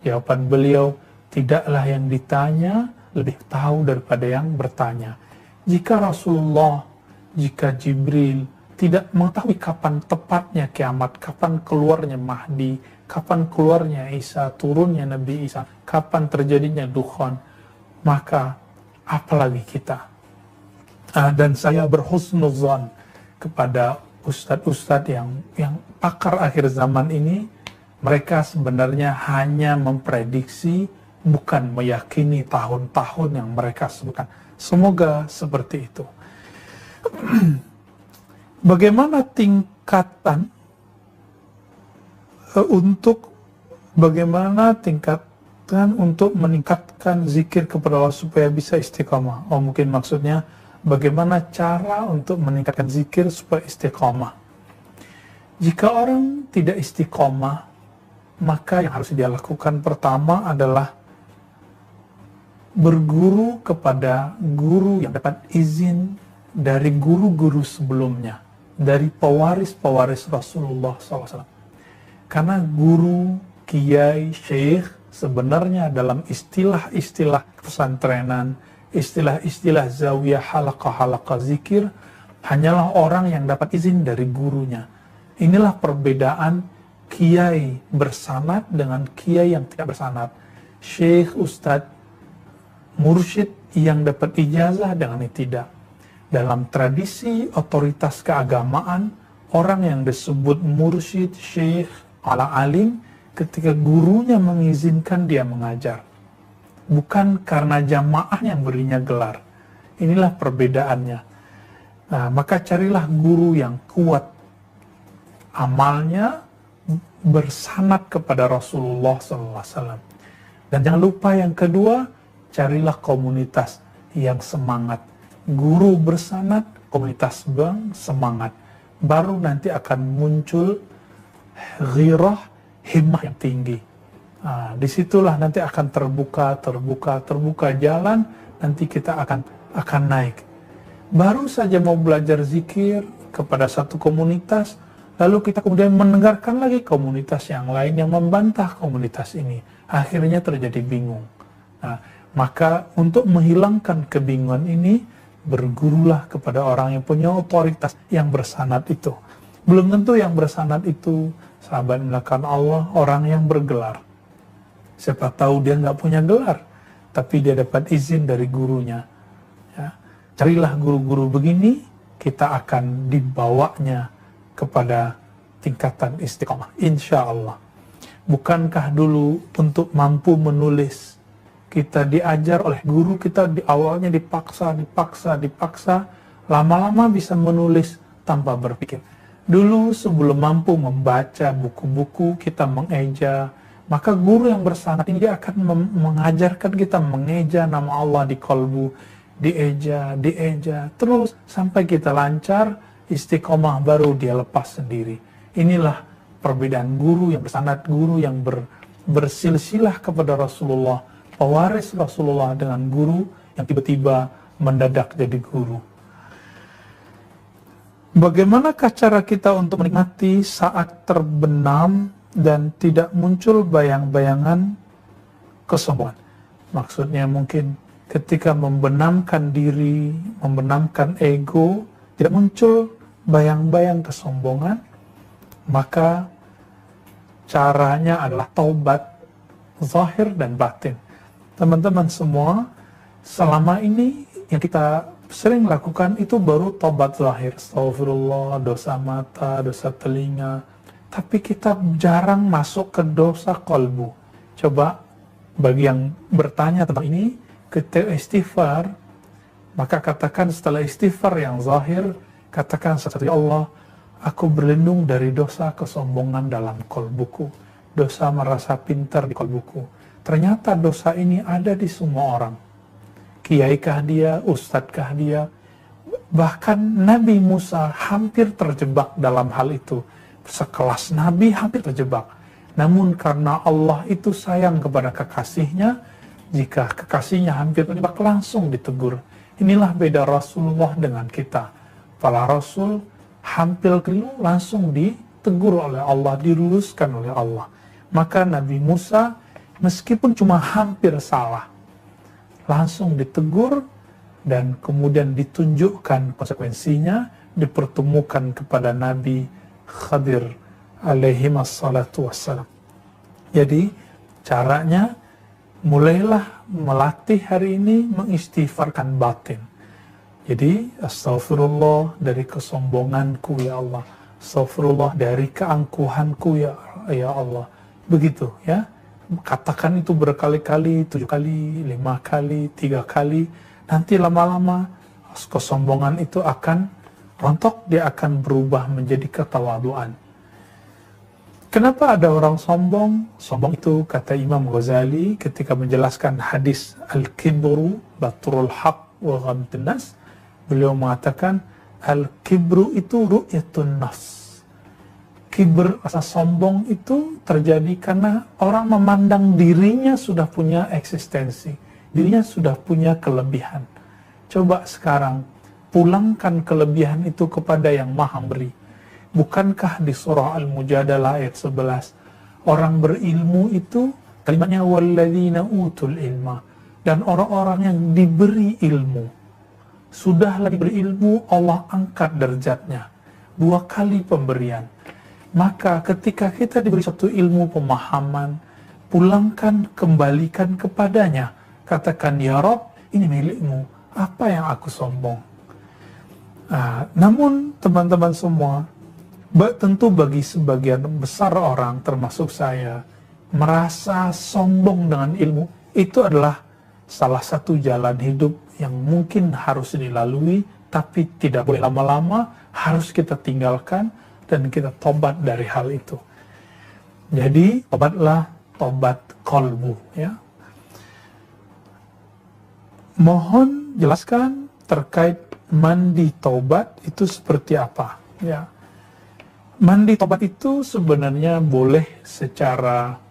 jawaban beliau, tidaklah yang ditanya lebih tahu daripada yang bertanya. Jika Rasulullah, jika Jibril tidak mengetahui kapan tepatnya kiamat, kapan keluarnya Mahdi, kapan keluarnya Isa, turunnya Nabi Isa, kapan terjadinya dukhan, maka apalagi kita. Dan saya berhusnuzan kepada ustadz-ustadz yang pakar akhir zaman ini. Mereka sebenarnya hanya memprediksi, bukan meyakini tahun-tahun yang mereka sebutkan. Semoga seperti itu. bagaimana tingkatan untuk meningkatkan zikir kepada Allah supaya bisa istiqamah. Oh, mungkin maksudnya bagaimana cara untuk meningkatkan zikir supaya istiqamah. Jika orang tidak istiqamah, maka yang harus dia lakukan pertama adalah berguru kepada guru yang dapat izin dari guru-guru sebelumnya, dari pewaris-pewaris Rasulullah SAW. Karena guru, kiai, syekh sebenarnya dalam istilah-istilah pesantrenan, istilah-istilah zawiyah, halaqah-halaqah zikir, hanyalah orang yang dapat izin dari gurunya. Inilah perbedaan kiai bersanad dengan kiai yang tidak bersanad. Syekh, ustadz, mursyid yang dapat ijazah dengan yang tidak. Dalam tradisi otoritas keagamaan, orang yang disebut mursyid, syekh, ala alim, ketika gurunya mengizinkan dia mengajar. Bukan karena jamaah yang berinya gelar. Inilah perbedaannya. Nah, maka carilah guru yang kuat amalnya, bersanad kepada Rasulullah SAW. Dan jangan lupa yang kedua, carilah komunitas yang semangat. Guru bersanad, komunitas bang semangat. Baru nanti akan muncul ghirah, himmah yang tinggi. Nah, disitulah nanti akan terbuka jalan, nanti kita akan naik. Baru saja mau belajar zikir kepada satu komunitas, lalu kita kemudian mendengarkan lagi komunitas yang lain yang membantah komunitas ini. Akhirnya terjadi bingung. Nah, maka untuk menghilangkan kebingungan ini, bergurulah kepada orang yang punya otoritas yang bersanad itu. Belum tentu yang bersanad itu, sahabat melakukan Allah, orang yang bergelar. Siapa tahu dia nggak punya gelar, tapi dia dapat izin dari gurunya. Ya. Carilah guru-guru begini, kita akan dibawanya kepada tingkatan istiqamah, insya Allah. Bukankah dulu untuk mampu menulis, kita diajar oleh guru kita di awalnya dipaksa, lama-lama bisa menulis tanpa berpikir. Dulu sebelum mampu membaca buku-buku, kita mengeja, maka guru yang bersanad ini dia akan mengajarkan kita mengeja nama Allah di kolbu, dieja, terus sampai kita lancar, istiqomah baru dia lepas sendiri. Inilah perbedaan guru yang bersanad, guru yang bersilsilah kepada Rasulullah, pewaris Rasulullah, dengan guru yang tiba-tiba mendadak jadi guru. Bagaimanakah cara kita untuk menikmati saat terbenam dan tidak muncul bayang-bayangan kesombongan? Maksudnya mungkin ketika membenamkan diri, membenamkan ego, tidak muncul bayang-bayang kesombongan, maka caranya adalah taubat zahir dan batin. Teman-teman semua, selama ini yang kita sering lakukan itu baru taubat zahir, astagfirullah, dosa mata, dosa telinga, tapi kita jarang masuk ke dosa kolbu. Coba bagi yang bertanya tentang ini, ketika istighfar, maka katakan setelah istighfar yang zahir, katakan satu, ya Allah, aku berlindung dari dosa kesombongan dalam kolbuku, dosa merasa pintar di kolbuku. Ternyata dosa ini ada di semua orang. Kiaikah dia, ustadzkah dia, bahkan Nabi Musa hampir terjebak dalam hal itu. Sekelas Nabi hampir terjebak. Namun karena Allah itu sayang kepada kekasihnya, jika kekasihnya hampir terjebak langsung ditegur. Inilah beda Rasulullah dengan kita. Para Rasul hampir keliru langsung ditegur oleh Allah, diluluskan oleh Allah. Maka Nabi Musa meskipun cuma hampir salah, langsung ditegur dan kemudian ditunjukkan konsekuensinya, dipertemukan kepada Nabi Khadir alaihi wassalatu wassalam. Jadi caranya, mulailah melatih hari ini mengistighfarkan batin. Jadi astagfirullah dari kesombonganku ya Allah, astagfirullah dari keangkuhanku ya Allah. Begitu ya. Katakan itu berkali-kali, 7 kali, 5 kali, 3 kali. Nanti lama-lama kesombongan itu akan rontok, dia akan berubah menjadi ketawaduan. Kenapa ada orang sombong? Sombong itu, kata Imam Ghazali ketika menjelaskan hadis Al-Kibru Batrul Haq wa Ghamdun Nas, beliau mengatakan Al-Kibru itu ru'yatun nafs. Kibr, rasa sombong itu terjadi karena orang memandang dirinya sudah punya eksistensi, dirinya sudah punya kelebihan. Coba sekarang pulangkan kelebihan itu kepada yang maha beri. Bukankah di surah Al-Mujadalah ayat 11, orang berilmu itu kalimatnya walladzina utul ilma, dan orang-orang yang diberi ilmu. Sudahlah diberi ilmu, Allah angkat derajatnya 2 kali pemberian. Maka ketika kita diberi satu ilmu pemahaman, pulangkan, kembalikan kepadanya. Katakan, ya Rob, ini milikmu, apa yang aku sombong? Namun teman-teman semua, tentu bagi sebagian besar orang, termasuk saya, merasa sombong dengan ilmu, itu adalah salah satu jalan hidup yang mungkin harus dilalui, tapi tidak boleh lama-lama, harus kita tinggalkan, dan kita tobat dari hal itu. Jadi, tobatlah tobat kolbu, ya. Mohon jelaskan terkait mandi tobat itu seperti apa, ya. Mandi tobat itu sebenarnya boleh secara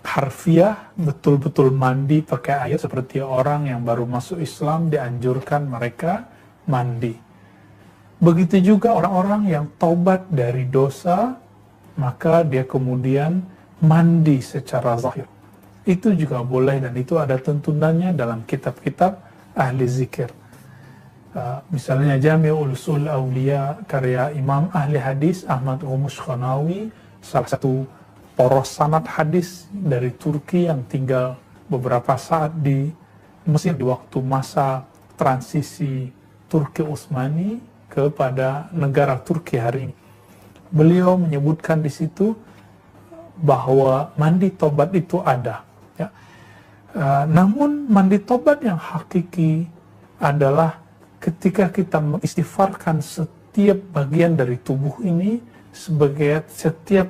harfiah, betul-betul mandi pakai air, seperti orang yang baru masuk Islam dianjurkan mereka mandi. Begitu juga orang-orang yang taubat dari dosa, maka dia kemudian mandi secara zahir. Itu juga boleh, dan itu ada tuntunannya dalam kitab-kitab ahli zikir. Misalnya Jami'ul Usul Aulia karya Imam ahli hadis Ahmad Ghumus Khanawi, salah satu poros sanad hadis dari Turki yang tinggal beberapa saat di Mesir di waktu masa transisi Turki Utsmani kepada negara Turki hari ini. Beliau menyebutkan di situ bahwa mandi tobat itu ada, ya. Namun mandi tobat yang hakiki adalah ketika kita mengistighfarkan setiap bagian dari tubuh ini sebagai setiap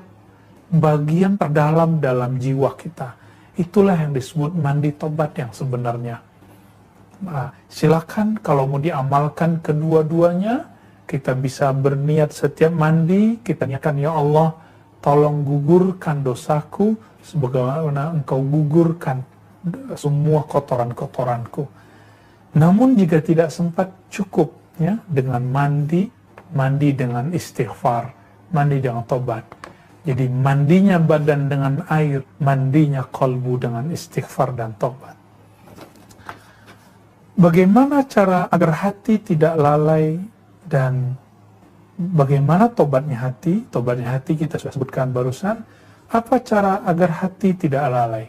bagian terdalam dalam jiwa kita. Itulah yang disebut mandi tobat yang sebenarnya. Silakan kalau mau diamalkan kedua-duanya, kita bisa berniat setiap mandi, kita niatkan, ya Allah, tolong gugurkan dosaku sebagaimana Engkau gugurkan semua kotoran-kotoranku. Namun jika tidak sempat, cukup ya dengan mandi dengan istighfar, mandi dengan tobat. Jadi mandinya badan dengan air, mandinya kalbu dengan istighfar dan tobat. Bagaimana cara agar hati tidak lalai, dan bagaimana tobatnya hati? Tobatnya hati kita sudah sebutkan barusan. Apa cara agar hati tidak lalai?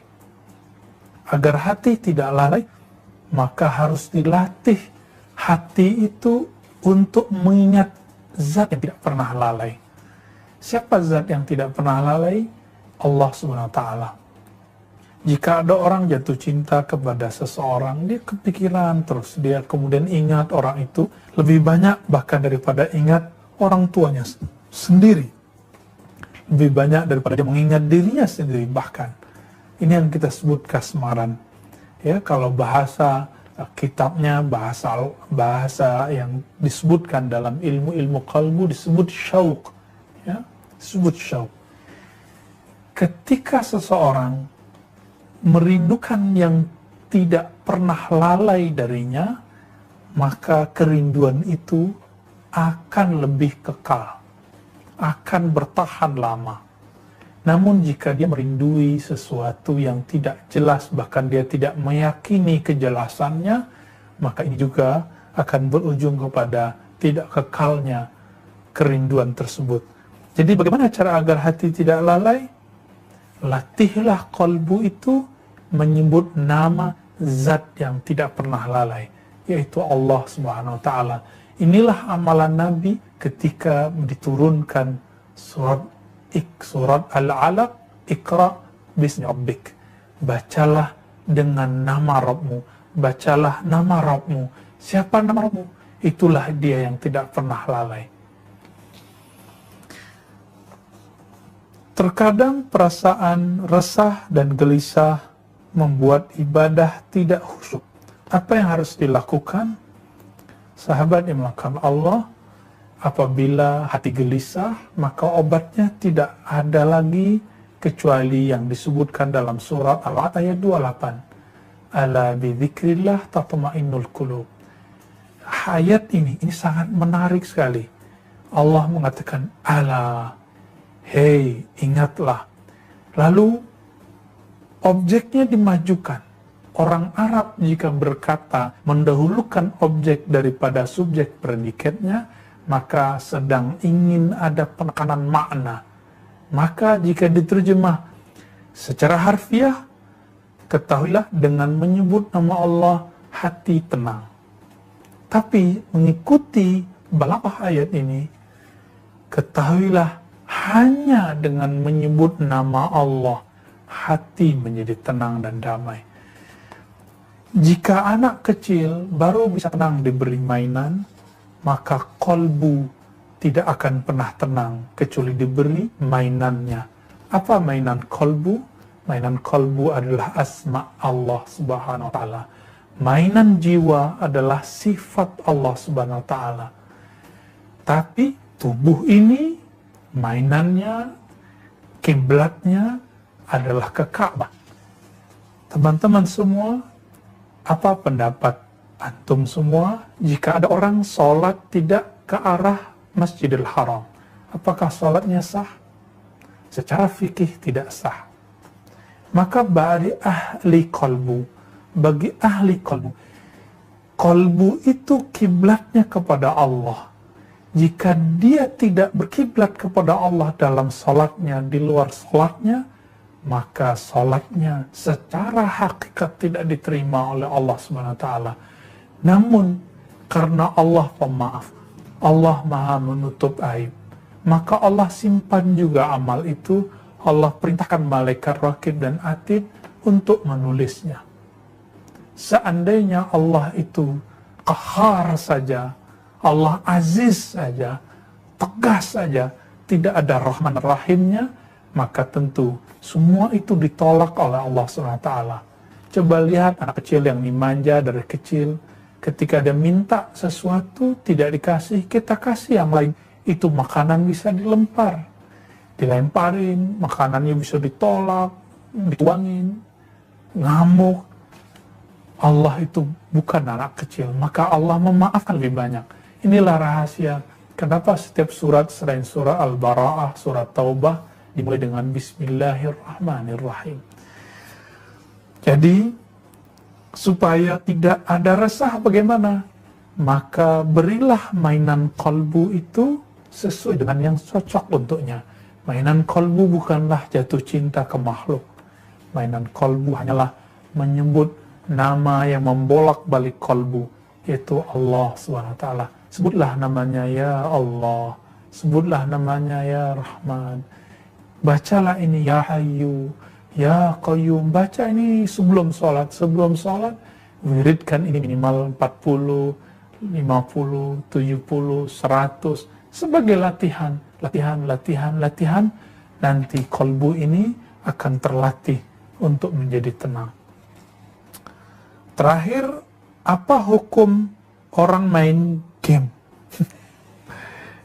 Agar hati tidak lalai, maka harus dilatih hati itu untuk mengingat zat yang tidak pernah lalai. Siapa zat yang tidak pernah lalai? Allah Subhanahu wa Ta'ala. Jika ada orang jatuh cinta kepada seseorang, dia kepikiran terus, dia kemudian ingat orang itu lebih banyak bahkan daripada ingat orang tuanya sendiri. Lebih banyak daripada dia mengingat dirinya sendiri bahkan. Ini yang kita sebut kasmaran. Ya, kalau bahasa kitabnya, bahasa yang disebutkan dalam ilmu-ilmu kalbu disebut syauq. Ya, disebut syauq. Ketika seseorang merindukan yang tidak pernah lalai darinya, maka kerinduan itu akan lebih kekal, akan bertahan lama. Namun jika dia merindui sesuatu yang tidak jelas, bahkan dia tidak meyakini kejelasannya, maka ini juga akan berujung kepada tidak kekalnya kerinduan tersebut. Jadi bagaimana cara agar hati tidak lalai? Latihlah kalbu itu menyebut nama zat yang tidak pernah lalai, yaitu Allah Subhanahu wa Ta'ala. Inilah amalan Nabi ketika diturunkan surat Al-Alaq, Iqra bismi rabbik. Bacalah dengan nama Rabbmu, bacalah nama Rabbmu. Siapa nama Rabbmu? Itulah dia yang tidak pernah lalai. Terkadang perasaan resah dan gelisah membuat ibadah tidak khusyuk. Apa yang harus dilakukan? Sahabat yang melakukan Allah, apabila hati gelisah, maka obatnya tidak ada lagi kecuali yang disebutkan dalam surat Al-At ayat 28. Ala bidzikrillah tatma'innul qulub. Ayat ini sangat menarik sekali. Allah mengatakan, ala, hei, ingatlah. Lalu objeknya dimajukan. Orang Arab jika berkata mendahulukan objek daripada subjek predikatnya, maka sedang ingin ada penekanan makna. Maka jika diterjemah secara harfiah, ketahuilah dengan menyebut nama Allah, hati tenang. Tapi mengikuti balaghah ayat ini, ketahuilah hanya dengan menyebut nama Allah, hati menjadi tenang dan damai. Jika anak kecil baru bisa tenang diberi mainan, maka kolbu tidak akan pernah tenang kecuali diberi mainannya. Apa mainan kolbu? Mainan kolbu adalah asma Allah Subhanahu wa Ta'ala. Mainan jiwa adalah sifat Allah Subhanahu wa Ta'ala. Tapi tubuh ini mainannya, kiblatnya adalah ke Ka'bah. Teman-teman semua, apa pendapat antum semua jika ada orang sholat tidak ke arah Masjidil Haram? Apakah sholatnya sah? Secara fikih tidak sah. Maka bagi ahli kolbu, kolbu itu kiblatnya kepada Allah. Jika dia tidak berkiblat kepada Allah dalam sholatnya, di luar sholatnya, maka sholatnya secara hakikat tidak diterima oleh Allah SWT. Namun, karena Allah pemaaf, Allah maha menutup aib, maka Allah simpan juga amal itu. Allah perintahkan malaikat rakib dan atid untuk menulisnya. Seandainya Allah itu qahar saja, Allah aziz saja, tegas saja, tidak ada rahman rahimnya, maka tentu semua itu ditolak oleh Allah SWT. Coba lihat anak kecil yang dimanja dari kecil, ketika dia minta sesuatu tidak dikasih, kita kasih yang lain. Itu makanan bisa dilemparin, makanannya bisa ditolak, dituangin, ngamuk. Allah itu bukan anak kecil, maka Allah memaafkan lebih banyak. Inilah rahasia kenapa setiap surat selain surah Al-Bara'ah, surat Taubah dimulai dengan Bismillahirrahmanirrahim. Jadi supaya tidak ada resah bagaimana? Maka berilah mainan kolbu itu sesuai dengan yang cocok untuknya. Mainan kolbu bukanlah jatuh cinta ke makhluk. Mainan kolbu hanyalah menyebut nama yang membolak-balik kolbu, yaitu Allah SWT. Sebutlah namanya ya Allah, sebutlah namanya ya Rahman. Bacalah ini ya Hayyu, ya Qayyum. Baca ini sebelum sholat. Sebelum sholat, wiridkan ini minimal 40, 50, 70, 100. Sebagai latihan. Nanti kolbu ini akan terlatih untuk menjadi tenang. Terakhir, apa hukum orang main game?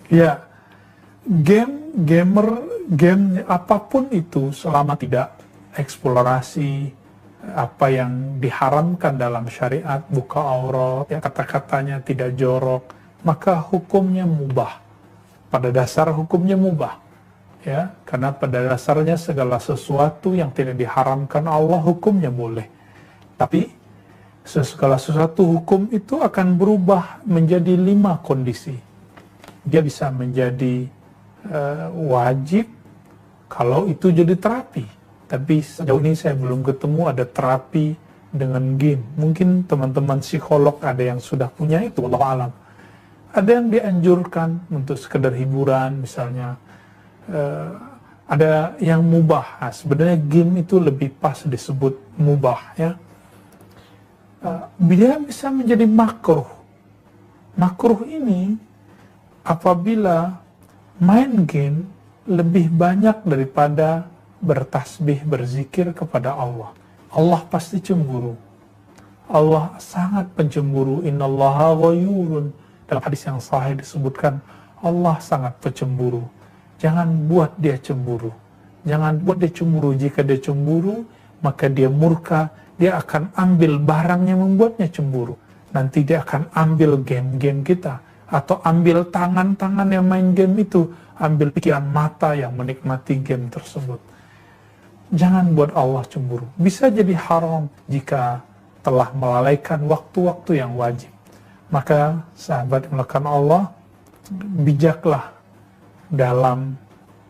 Ya, game apapun itu selama tidak eksplorasi apa yang diharamkan dalam syariat, buka aurat, ya kata-katanya tidak jorok, maka hukumnya mubah. Pada dasar hukumnya mubah, ya, karena pada dasarnya segala sesuatu yang tidak diharamkan Allah hukumnya boleh. Tapi segala sesuatu hukum itu akan berubah menjadi 5 kondisi. Dia bisa menjadi wajib kalau itu jadi terapi. Tapi sejauh ini saya belum ketemu ada terapi dengan game. Mungkin teman-teman psikolog ada yang sudah punya itu, wallahu alam. Ada yang dianjurkan untuk sekedar hiburan, misalnya ada yang mubah. Nah, sebenarnya game itu lebih pas disebut mubah, ya. Dia bisa menjadi makruh. Makruh ini apabila main game lebih banyak daripada bertasbih, berzikir kepada Allah. Allah pasti cemburu. Allah sangat pencemburu. Innallaha ghayurun. Dalam hadis yang sahih disebutkan, Allah sangat pencemburu. Jangan buat dia cemburu. Jangan buat dia cemburu. Jika dia cemburu, maka dia murka. Dia akan ambil barang yang membuatnya cemburu. Nanti dia akan ambil game-game kita. Atau ambil tangan-tangan yang main game itu. Ambil pikiran mata yang menikmati game tersebut. Jangan buat Allah cemburu. Bisa jadi haram jika telah melalaikan waktu-waktu yang wajib. Maka sahabat yang melakukan Allah, bijaklah dalam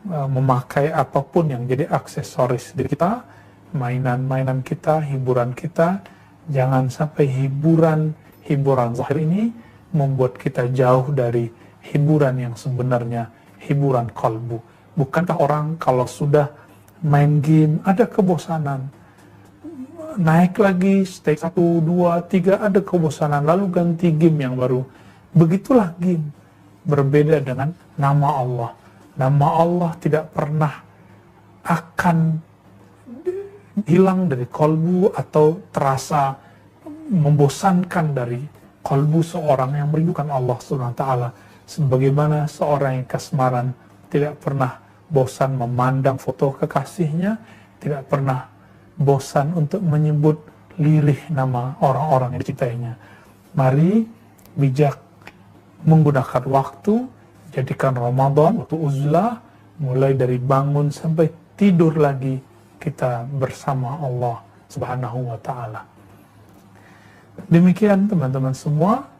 memakai apapun yang jadi aksesoris diri kita, mainan-mainan kita, hiburan kita. Jangan sampai hiburan zahir ini membuat kita jauh dari hiburan yang sebenarnya, hiburan kalbu. Bukankah orang kalau sudah main game ada kebosanan, naik lagi stage 1, 2, 3 ada kebosanan, lalu ganti game yang baru. Begitulah game. Berbeda dengan nama Allah. Nama Allah tidak pernah akan hilang dari kalbu atau terasa membosankan dari kalbu seorang yang merindukan Allah SWT. Sebagaimana seorang yang kasmaran tidak pernah bosan memandang foto kekasihnya, tidak pernah bosan untuk menyebut lirih nama orang-orang yang dicintainya. Mari bijak menggunakan waktu, jadikan Ramadan waktu uzlah, mulai dari bangun sampai tidur lagi kita bersama Allah Subhanahu wa Ta'ala. Demikian teman-teman semua,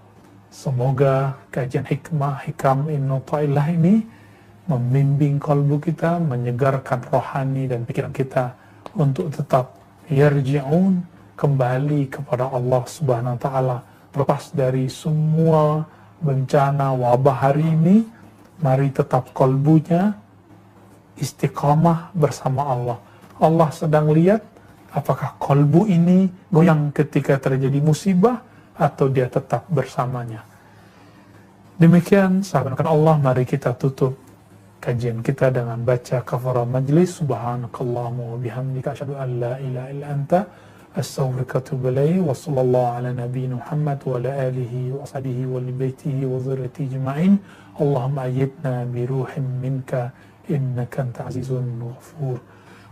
semoga kajian hikam Ibnu Athaillah ini membimbing kalbu kita, menyegarkan rohani dan pikiran kita untuk tetap yarji'un, kembali kepada Allah Subhanahu wa Ta'ala, lepas dari semua bencana wabah hari ini. Mari tetap kalbunya istiqamah bersama Allah. Allah sedang lihat apakah kalbu ini goyang ketika terjadi musibah atau dia tetap bersamanya. Demikian sahabat Allah, mari kita tutup kajian kita dengan baca kafarah majlis. Subhanakallahumma wa bihamdika asyhadu an la ilaha illa anta astaghfiruka wa atubu ilaik. Wa sallallahu ala nabiyyina Muhammad wa ala alihi wa sahbihi wa li baitihi wa dzurriyyatihi ajma'in. Allahumma ayyidna bi ruhin minka innaka anta azizun ghafur.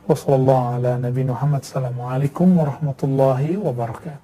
Wa sallallahu ala nabiyyina Muhammad. Assalamualaikum warahmatullahi wabarakatuh.